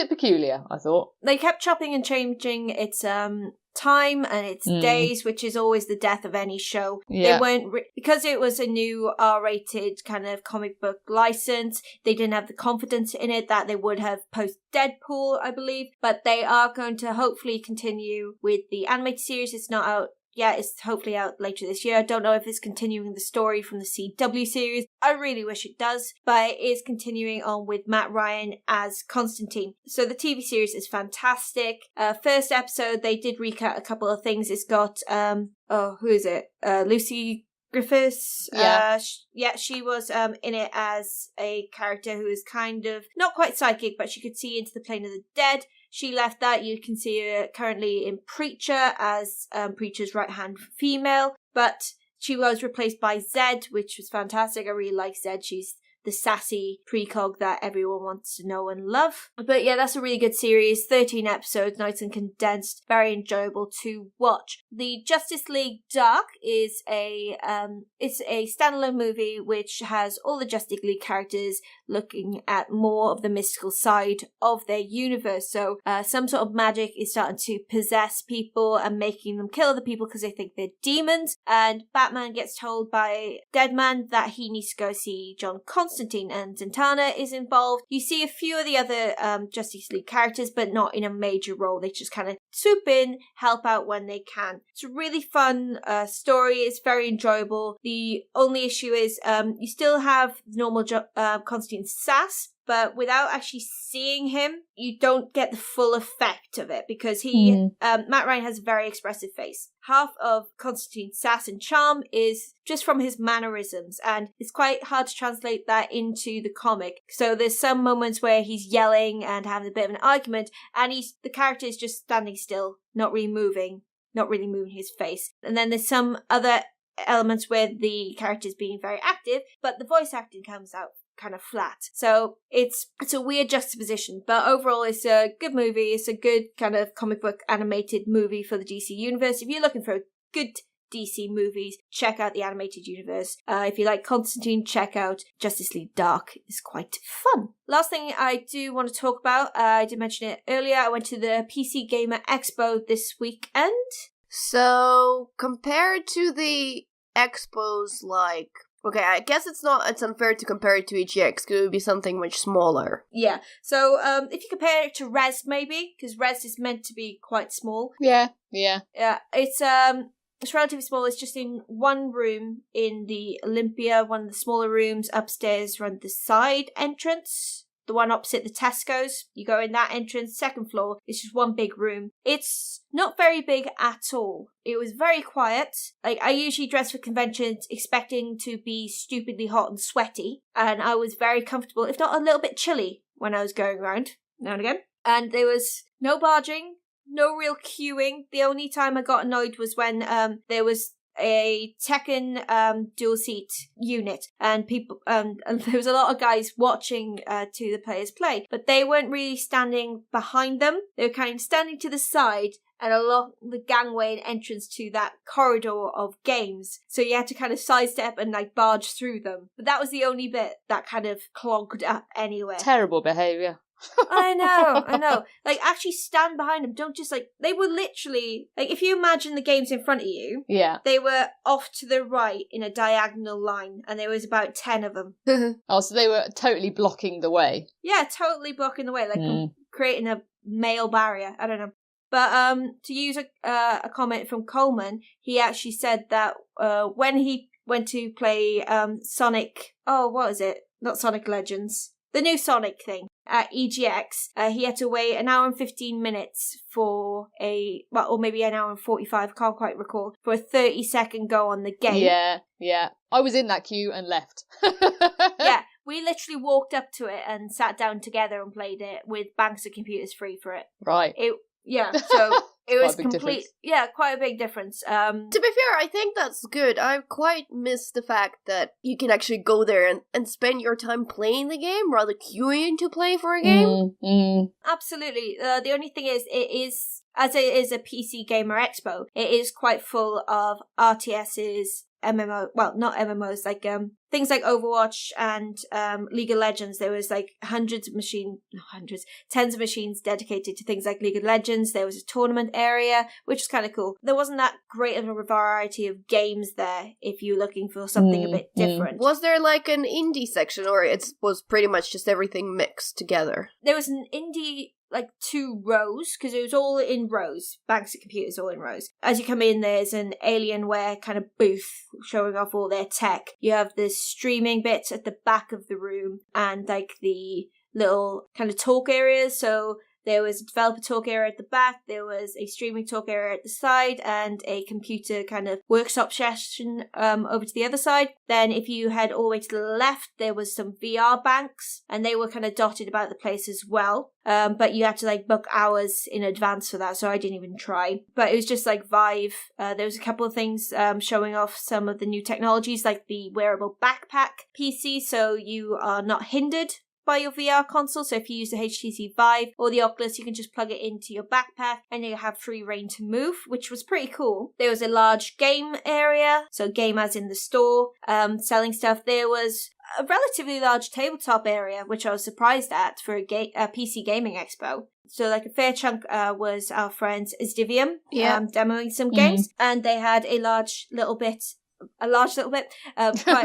peculiar, I thought.
They kept chopping and changing its time and its days, which is always the death of any show.
Yeah.
They weren't because it was a new R-rated kind of comic book license. They didn't have the confidence in it that they would have post Deadpool, I believe. But they are going to hopefully continue with the animated series. It's not out. Yeah, it's hopefully out later this year. I don't know if it's continuing the story from the CW series. I really wish it does, but it is continuing on with Matt Ryan as Constantine. So the TV series is fantastic. First episode, they did recap a couple of things. It's got, who is it? Lucy Griffiths.
Yeah.
She was in it as a character who is kind of not quite psychic, but she could see into the plane of the dead. She left that. You can see her currently in Preacher as Preacher's right-hand female, but she was replaced by Zed, which was fantastic. I really like Zed. She's the sassy precog that everyone wants to know and love. But yeah, that's a really good series. 13 episodes, nice and condensed, very enjoyable to watch. The Justice League Dark is it's a standalone movie which has all the Justice League characters looking at more of the mystical side of their universe. So some sort of magic is starting to possess people and making them kill other people because they think they're demons. And Batman gets told by Deadman that he needs to go see John Constantine, and Zatanna is involved. You see a few of the other Justice League characters, but not in a major role. They just kind of swoop in, help out when they can. It's a really fun story. It's very enjoyable. The only issue is you still have normal Constantine's sass, but without actually seeing him, you don't get the full effect of it because Matt Ryan has a very expressive face. Half of Constantine's sass and charm is just from his mannerisms, and it's quite hard to translate that into the comic. So there's some moments where he's yelling and having a bit of an argument, and the character is just standing still, not really moving his face. And then there's some other elements where the character is being very active, but the voice acting comes out kind of flat. So it's a weird juxtaposition, but overall it's a good movie. It's a good kind of comic book animated movie for the DC universe. If you're looking for good DC movies, check out the animated universe. If you like Constantine, check out Justice League Dark. It's quite fun. Last thing I do want to talk about, I did mention it earlier, I went to the PC Gamer Expo this weekend.
So, compared to the expos like Okay, I guess it's unfair to compare it to EGX, because it would be something much smaller.
Yeah. So if you compare it to Res, maybe, because Res is meant to be quite small.
Yeah.
Yeah, it's relatively small. It's just in one room in the Olympia, one of the smaller rooms upstairs around the side entrance. The one opposite the Tesco's. You go in that entrance, second floor. It's just one big room. It's not very big at all. It was very quiet. Like, I usually dress for conventions expecting to be stupidly hot and sweaty. And I was very comfortable, if not a little bit chilly, when I was going around now and again. And there was no barging, no real queuing. The only time I got annoyed was when there was a Tekken dual seat unit, and people and there was a lot of guys watching to the players play, but they weren't really standing behind them. They were kind of standing to the side and along the gangway and entrance to that corridor of games, so you had to kind of sidestep and like barge through them. But that was the only bit that kind of clogged up anywhere.
Terrible behaviour.
I know. Like, actually stand behind them. Don't just, like, they were literally, like, if you imagine the games in front of you,
Yeah.
they were off to the right in a diagonal line, and there was about 10 of them.
Oh, so they were totally blocking the way.
Yeah, totally blocking the way, like creating a male barrier. I don't know. But to use a comment from Coleman, he actually said that when he went to play Sonic, what is it? Not Sonic Legends. The new Sonic thing at EGX, he had to wait an hour and 15 minutes for or maybe an hour and 45, can't quite recall, for a 30-second go on the game.
Yeah. I was in that queue and left.
Yeah, we literally walked up to it and sat down together and played it with banks of computers free for it.
Right.
So it was
difference.
quite a big difference.
To be fair, I think that's good. I quite miss the fact that you can actually go there and spend your time playing the game rather queuing to play for a game.
Absolutely. The only thing is, as it is a PC Gamer Expo, it is quite full of RTSs, MMO, well, not MMOs, like things like Overwatch and League of Legends. There was like tens of machines dedicated to things like League of Legends. There was a tournament area, which is kind of cool. There wasn't that great of a variety of games there if you're looking for something a bit different.
Was there like an indie section, or it was pretty much just everything mixed together?
There was an indie, like 2 rows, because it was all in rows, banks of computers all in rows. As you come in, there's an Alienware kind of booth showing off all their tech. You have this streaming bit at the back of the room, and like the little kind of talk areas. So there was a developer talk area at the back, there was a streaming talk area at the side, and a computer kind of workshop session over to the other side. Then if you head all the way to the left, there was some VR banks, and they were kind of dotted about the place as well. But you had to like book hours in advance for that, so I didn't even try. But it was just like Vive. There was a couple of things showing off some of the new technologies, like the wearable backpack PC, so you are not hindered by your VR console. So if you use the HTC Vive or the Oculus, you can just plug it into your backpack and you have free reign to move, which was pretty cool. There was a large game area, so game as in the store, selling stuff. There was a relatively large tabletop area, which I was surprised at for a PC gaming expo. So like a fair chunk was our friends Isdivium demoing some games, and they had quite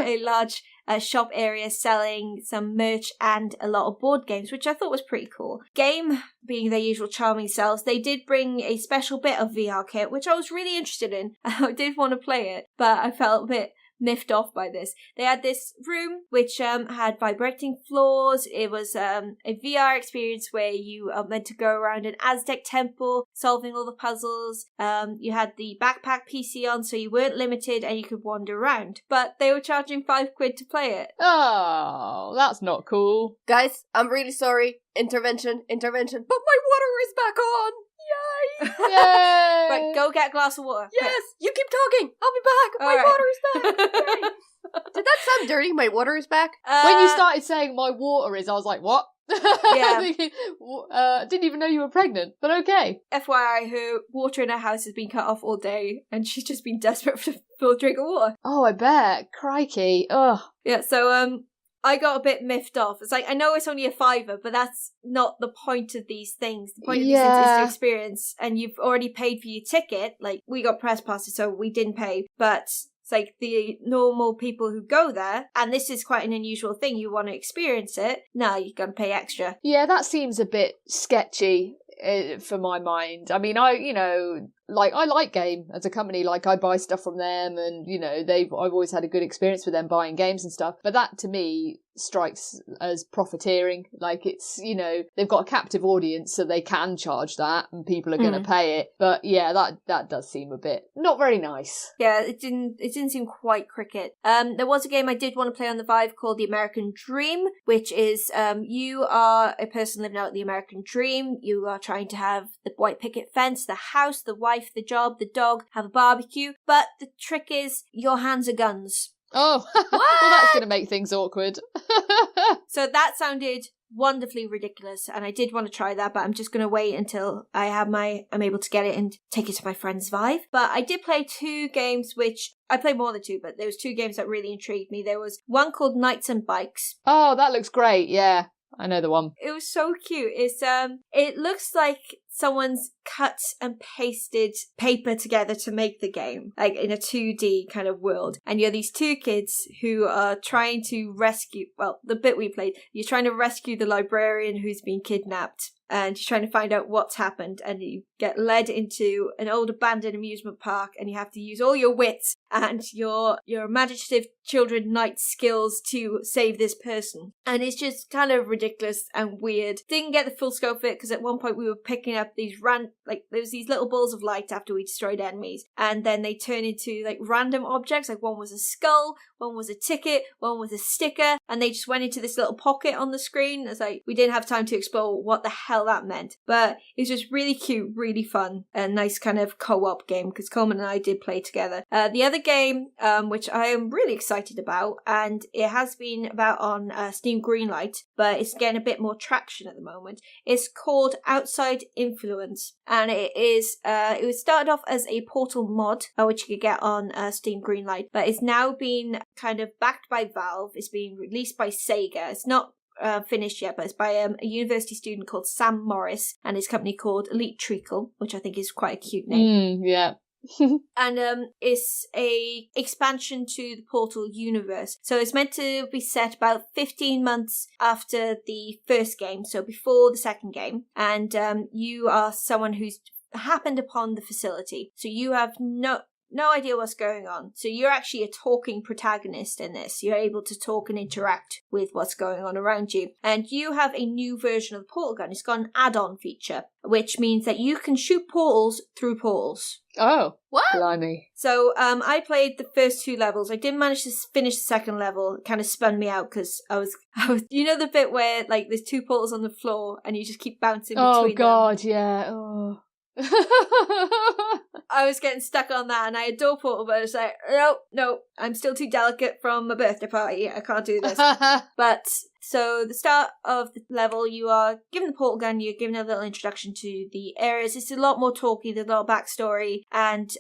a large shop area selling some merch and a lot of board games, which I thought was pretty cool. Game, being their usual charming selves, they did bring a special bit of VR kit, which I was really interested in. I did want to play it, but I felt a bit miffed off by this. They had this room which had vibrating floors. It was a VR experience where you are meant to go around an Aztec temple solving all the puzzles. You had the backpack PC on, so you weren't limited and you could wander around, but they were charging £5 to play it.
Oh, that's not cool.
Guys, I'm really sorry. Intervention, but my water is back on! Yay!
Yay!
Right, go get a glass of water.
Yes! You keep talking! I'll be back! My water is back! Yay! Did that sound dirty? My water is back?
When you started saying my water is, I was like, what?
Yeah.
Didn't even know you were pregnant, but okay.
FYI, her water in her house has been cut off all day and she's just been desperate for a drink of water.
Oh, I bet. Crikey. Ugh.
Yeah, so I got a bit miffed off. It's like, I know it's only a £5, but that's not the point of these things. The point of these things is to experience, and you've already paid for your ticket. Like, we got press passes, so we didn't pay, but It's like the normal people who go there, and this is quite an unusual thing, you want to experience it, no, you're going to pay extra.
Yeah, that seems a bit sketchy for my mind. I mean, I like Game as a company. Like, I buy stuff from them, and I've always had a good experience with them buying games and stuff. But that to me strikes as profiteering. Like, it's they've got a captive audience, so they can charge that, and people are going to pay it. But yeah, that does seem a bit not very nice.
Yeah, it didn't seem quite cricket. There was a game I did want to play on the Vive called The American Dream, which is you are a person living out the American dream. You are trying to have the white picket fence, the house, the wife, the job, the dog, have a barbecue. But the trick is your hands are guns.
Oh, well, that's going to make things awkward.
So that sounded wonderfully ridiculous, and I did want to try that, but I'm just going to wait until I'm able to get it and take it to my friend's Vive. But I did play 2 games, which I played more than 2, but there was 2 games that really intrigued me. There was one called Knights and Bikes.
Oh, that looks great. Yeah, I know the one.
It was so cute. It's it looks like someone's cut and pasted paper together to make the game, like in a 2D kind of world. And you're these 2 kids who are trying to rescue, well, the bit we played, you're trying to rescue the librarian who's been kidnapped. And you're trying to find out what's happened, and you get led into an old abandoned amusement park, and you have to use all your wits and your imaginative children knight skills to save this person. And it's just kind of ridiculous and weird. Didn't get the full scope of it, because at one point we were picking up these there was these little balls of light after we destroyed enemies, and then they turn into like random objects. Like, one was a skull, one was a ticket, one was a sticker, and they just went into this little pocket on the screen. It's like, we didn't have time to explore what the hell that meant, but it was just really cute, really fun, a nice kind of co-op game, because Coleman and I did play together. The other game, which I am really excited about, and it has been about on Steam Greenlight, but it's getting a bit more traction at the moment, is called Outside Influence, and it was started off as a Portal mod, which you could get on Steam Greenlight, but it's now been kind of backed by Valve. It's being released by Sega. It's not finished yet, but it's by a university student called Sam Morris and his company called Elite Treacle, which I think is quite a cute name.
Yeah.
And it's a expansion to the Portal universe. So it's meant to be set about 15 months after the first game, so before the second game. And you are someone who's happened upon the facility. So you have no idea what's going on. So you're actually a talking protagonist in this. You're able to talk and interact with what's going on around you. And you have a new version of the portal gun. It's got an add-on feature, which means that you can shoot portals through portals.
Oh,
what?
Blimey.
So I played the first 2 levels. I didn't manage to finish the second level. It kind of spun me out because I was you know the bit where like there's 2 portals on the floor and you just keep bouncing between
them? Oh God,
them?
yeah. Oh.
I was getting stuck on that, and I adore Portal, but it's like, no, I'm still too delicate from a birthday party. I can't do this. But so the start of the level, you are given the portal gun. You're given a little introduction to the areas. It's a lot more talky. There's a lot of backstory, and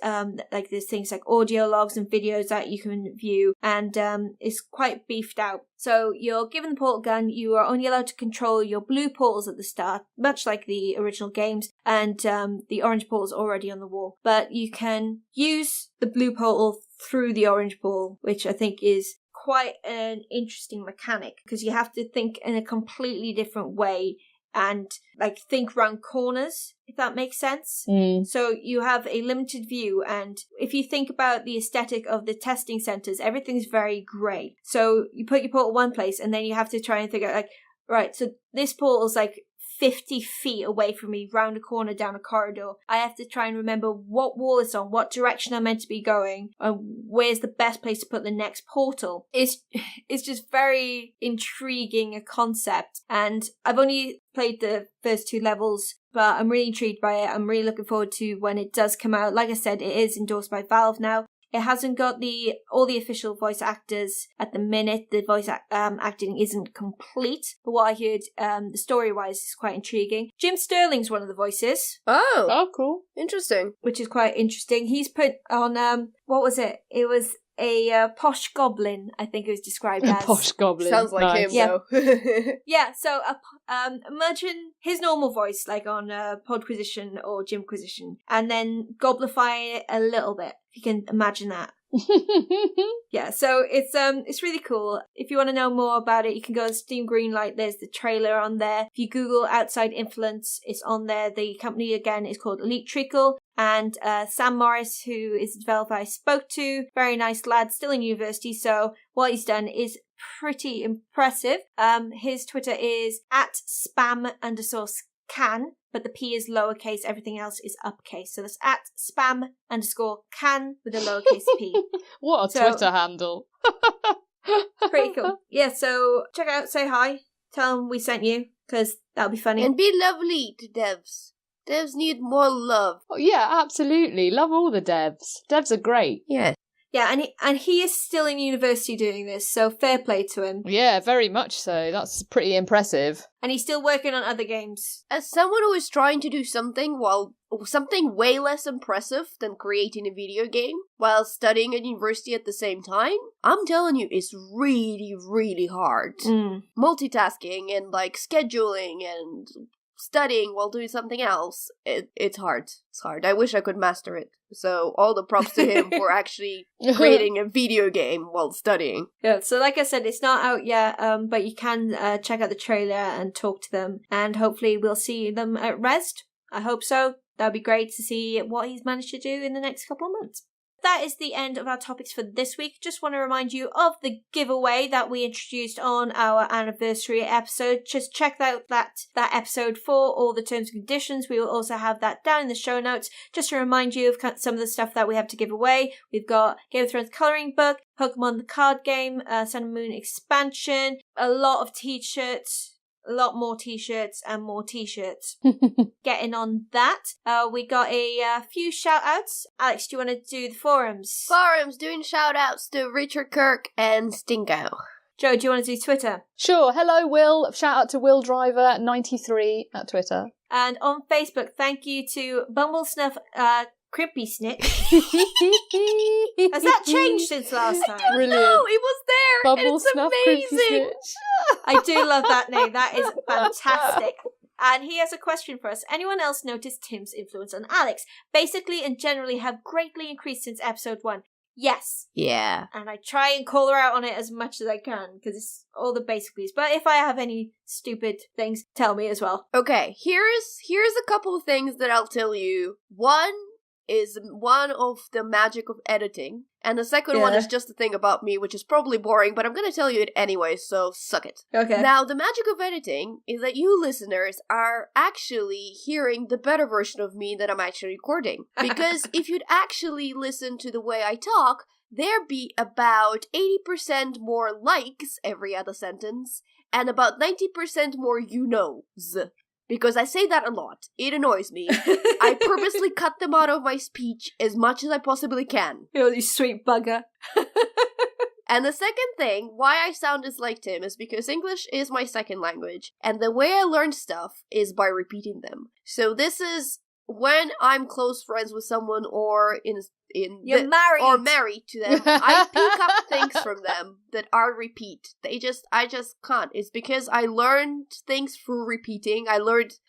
like there's things like audio logs and videos that you can view, and it's quite beefed out. So you're given the portal gun. You are only allowed to control your blue portals at the start, much like the original games, and the orange portal's already on the wall. But you can use the blue portal through the orange portal, which I think is quite an interesting mechanic, because you have to think in a completely different way and like think round corners, if that makes sense. So you have a limited view, and if you think about the aesthetic of the testing centers, everything's very grey. So you put your portal one place, and then you have to try and figure out, like, right, so this portal's like 50 feet away from me, round a corner, down a corridor. I have to try and remember what wall it's on, what direction I'm meant to be going, and where's the best place to put the next portal. It's just very intriguing a concept, and I've only played the first 2 levels, but I'm really intrigued by it. I'm really looking forward to when it does come out. Like I said, it is endorsed by Valve now. It hasn't got all the official voice actors at the minute. The voice acting isn't complete, but what I heard, the story-wise, is quite intriguing. Jim Sterling's one of the voices.
Oh,
cool.
Interesting.
Which is quite interesting. He's put on, what was it? It was a posh goblin, I think it was described as.
Posh goblin.
Sounds like him, though.
Yeah, so imagine his normal voice, like on Podquisition or Jimquisition, and then goblify it a little bit, if you can imagine that. Yeah, so it's really cool. If you want to know more about it, you can go to Steam Greenlight. There's the trailer on there. If you Google Outside Influence, it's on there. The company again is called Elite Treacle. And Sam Morris, who is the developer I spoke to, very nice lad, still in university. So what he's done is pretty impressive. His Twitter is @spam_can. But the P is lowercase, everything else is uppercase. So that's @spam_can with a lowercase p.
What a Twitter handle.
Pretty cool. Yeah, so check out, say hi, tell them we sent you, because that'll be funny.
And be lovely to devs. Devs need more love.
Oh, yeah, absolutely. Love all the devs. Devs are great.
Yes.
Yeah, and he is still in university doing this, so fair play to him.
Yeah, very much so. That's pretty impressive.
And he's still working on other games.
As someone who is trying to do something way less impressive than creating a video game while studying at university at the same time, I'm telling you, it's really, really hard. Multitasking and scheduling and studying while doing something else, it's hard. It's hard. I wish I could master it. So all the props to him for actually creating a video game while studying.
Yeah, so like I said, it's not out yet, but you can check out the trailer and talk to them, and hopefully we'll see them at Rezzed. I hope so. That'd be great to see what he's managed to do in the next couple of months. That is the end of our topics for this week. Just want to remind you of the giveaway that we introduced on our anniversary episode. Just check out that episode for all the terms and conditions. We will also have that down in the show notes, just to remind you of some of the stuff that we have to give away. We've got Game of Thrones colouring book, Pokemon the card game, Sun and Moon expansion, a lot of t-shirts, a lot more t-shirts and more t-shirts. Getting on that. We got a few shout-outs. Alex, do you want to do the forums?
Forums, doing shout-outs to Richard Kirk and Stinko.
Joe, do you want to do Twitter?
Sure. Hello, Will. Shout out to Will Driver 93 at Twitter.
And on Facebook, thank you to Bumble Snuff Crimpy Snitch. Has that changed since last time?
Brilliant.
No, it was there.
Bubble
and it's
Snuff
amazing.
Crimpy Snitch.
I do love that name. That is fantastic. And he has a question for us. Anyone else notice Tim's influence on Alex? Basically and generally have greatly increased since episode 1. Yes.
Yeah.
And I try and call her out on it as much as I can, because it's all the basics. But if I have any stupid things, tell me as well.
Okay, here's a couple of things that I'll tell you. One is one of the magic of editing, and the second one is just a thing about me, which is probably boring, but I'm gonna tell you it anyway, so suck it.
Okay.
Now, the magic of editing is that you listeners are actually hearing the better version of me that I'm actually recording. Because if you'd actually listen to the way I talk, there'd be about 80% more likes every other sentence, and about 90% more you-knows. Because I say that a lot. It annoys me. I purposely cut them out of my speech as much as I possibly can.
You sweet bugger.
And the second thing, why I sound as like Tim, is because English is my second language, and the way I learn stuff is by repeating them. So this is when I'm close friends with someone or
married
or married to them, I pick up things from them that are repeat. I just can't. It's because I learned things through repeating.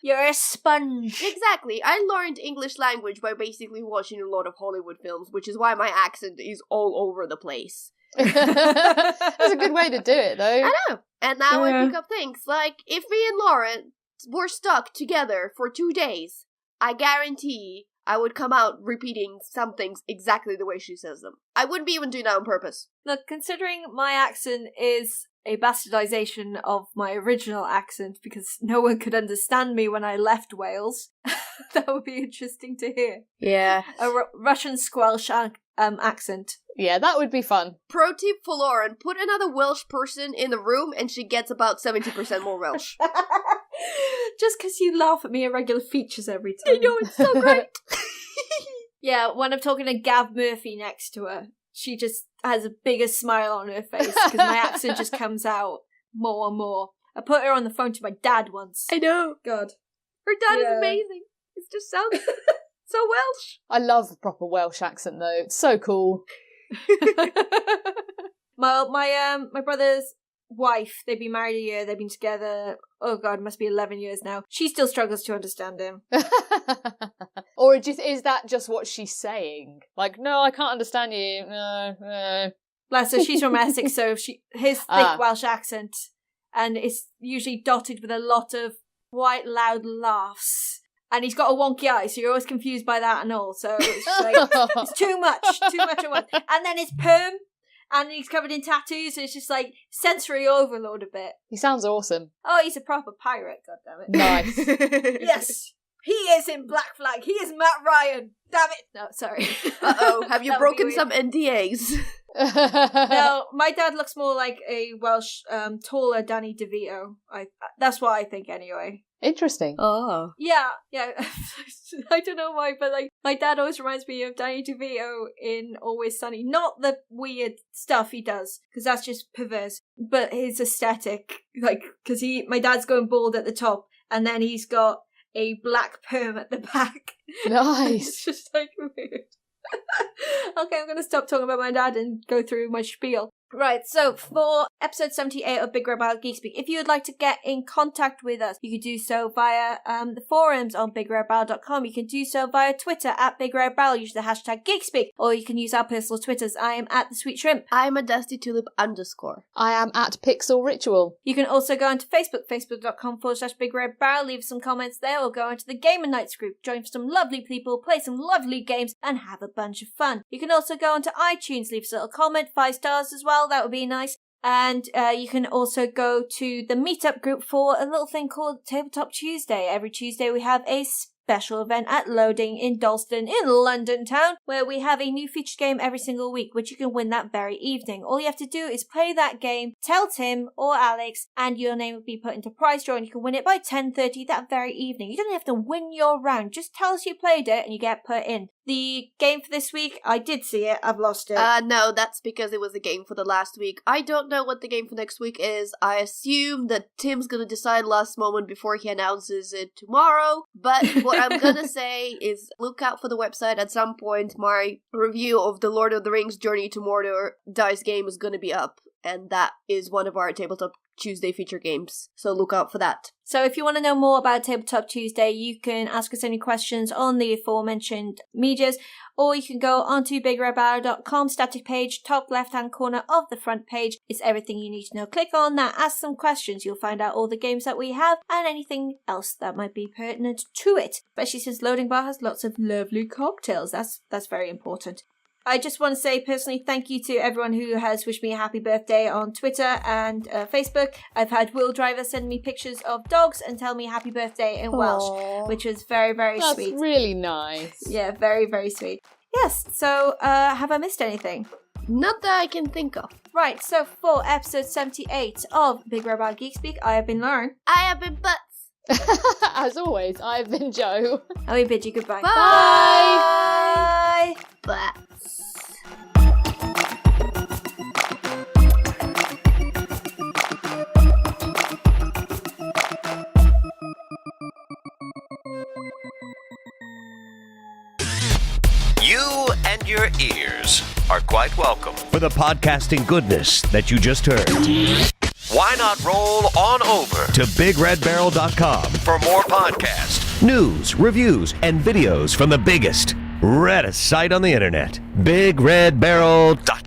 You're a sponge.
Exactly. I learned English language by basically watching a lot of Hollywood films, which is why my accent is all over the place.
That's a good way to do it, though.
I know. And now I pick up things like, if me and Lauren were stuck together for 2 days, I guarantee I would come out repeating some things exactly the way she says them. I wouldn't be even doing that on purpose.
Look, considering my accent is a bastardization of my original accent because no one could understand me when I left Wales, that would be interesting to hear.
Yeah.
A Russian Squelch accent.
Yeah, that would be fun.
Pro tip for Lauren, put another Welsh person in the room and she gets about 70% more Welsh.
Just because you laugh at me at regular features every time.
I know, it's so great.
Yeah, when I'm talking to Gav Murphy next to her, she just has a bigger smile on her face because my accent just comes out more and more. I put her on the phone to my dad once.
I know.
God.
Her dad is amazing. It just sounds so Welsh.
I love a proper Welsh accent, though. It's so cool.
My brother's wife, they've been married a year, they've been together, oh god, it must be 11 years now. She still struggles to understand him.
Or is that just what she's saying? Like, no, I can't understand you.
Bless her, she's from Essex, so his thick Welsh accent, and it's usually dotted with a lot of quite loud laughs. And he's got a wonky eye, so you're always confused by that and all. So it's just like, it's too much at once. And then it's perm, and he's covered in tattoos, so it's just like sensory overload a bit.
He sounds awesome.
Oh, he's a proper pirate, goddammit.
Nice.
Yes, he is in Black Flag. He is Matt Ryan. Damn it. No, sorry.
Uh-oh, have you broken some NDAs?
No, my dad looks more like a Welsh, taller Danny DeVito. That's what I think anyway.
Interesting.
Oh.
Yeah. I don't know why, but like my dad always reminds me of Danny DeVito in Always Sunny. Not the weird stuff he does, because that's just perverse, but his aesthetic. Like, because my dad's going bald at the top, and then he's got a black perm at the back.
Nice.
It's just like weird. Okay, I'm going to stop talking about my dad and go through my spiel. Right, so for episode 78 of BigRedBarel Geek Speak, if you would like to get in contact with us, you can do so via the forums on BigRedBarel.com. You can do so via Twitter at BigRedBarel, use the hashtag GeekSpeak, or you can use our personal Twitters. I am at The Sweet Shrimp.
I'm a Dusty Tulip _.
I am at Pixel Ritual.
You can also go onto Facebook, facebook.com/BigRedBarel, leave some comments there, or go into the Gamer Nights group, join for some lovely people, play some lovely games, and have a bunch of fun. You can also go onto iTunes, leave us a little comment, 5 stars as well. That would be nice. And you can also go to the meetup group for a little thing called Tabletop Tuesday. Every Tuesday we have a special event at Loading in Dalston in London town, where we have a new featured game every single week, which you can win that very evening. All you have to do is play that game, tell Tim or Alex, and your name will be put into prize draw, and you can win it by 10:30 that very evening. You don't have to win your round, just tell us you played it and you get put in. The game for this week, I did see it, I've lost it.
No, that's because it was a game for the last week. I don't know what the game for next week is. I assume that Tim's gonna decide last moment before he announces it tomorrow. But what I'm gonna say is look out for the website at some point. My review of the Lord of the Rings Journey to Mordor dice game is gonna be up. And that is one of our Tabletop Tuesday feature games. So look out for that.
So if you want to know more about Tabletop Tuesday, you can ask us any questions on the aforementioned medias, or you can go onto BigRedBarel.com, static page, top left-hand corner of the front page. It's everything you need to know. Click on that, ask some questions. You'll find out all the games that we have and anything else that might be pertinent to it, especially since Loading Bar has lots of lovely cocktails. That's very important. I just want to say personally thank you to everyone who has wished me a happy birthday on Twitter and Facebook. I've had Will Driver send me pictures of dogs and tell me happy birthday in Welsh, which was very, very sweet.
That's really nice.
Yeah, very, very sweet. Yes, so have I missed anything?
Not that I can think of.
Right, so for episode 78 of BigRedBarel Geek Speak, I have been Lauren.
I have been Butts.
As always, I've been Joe.
And we bid you goodbye.
Bye! Butts.
You and your ears are quite welcome for the podcasting goodness that you just heard. Why not roll on over to BigRedBarel.com for more podcasts, news, reviews, and videos from the biggest, reddest site on the internet, BigRedBarel.com.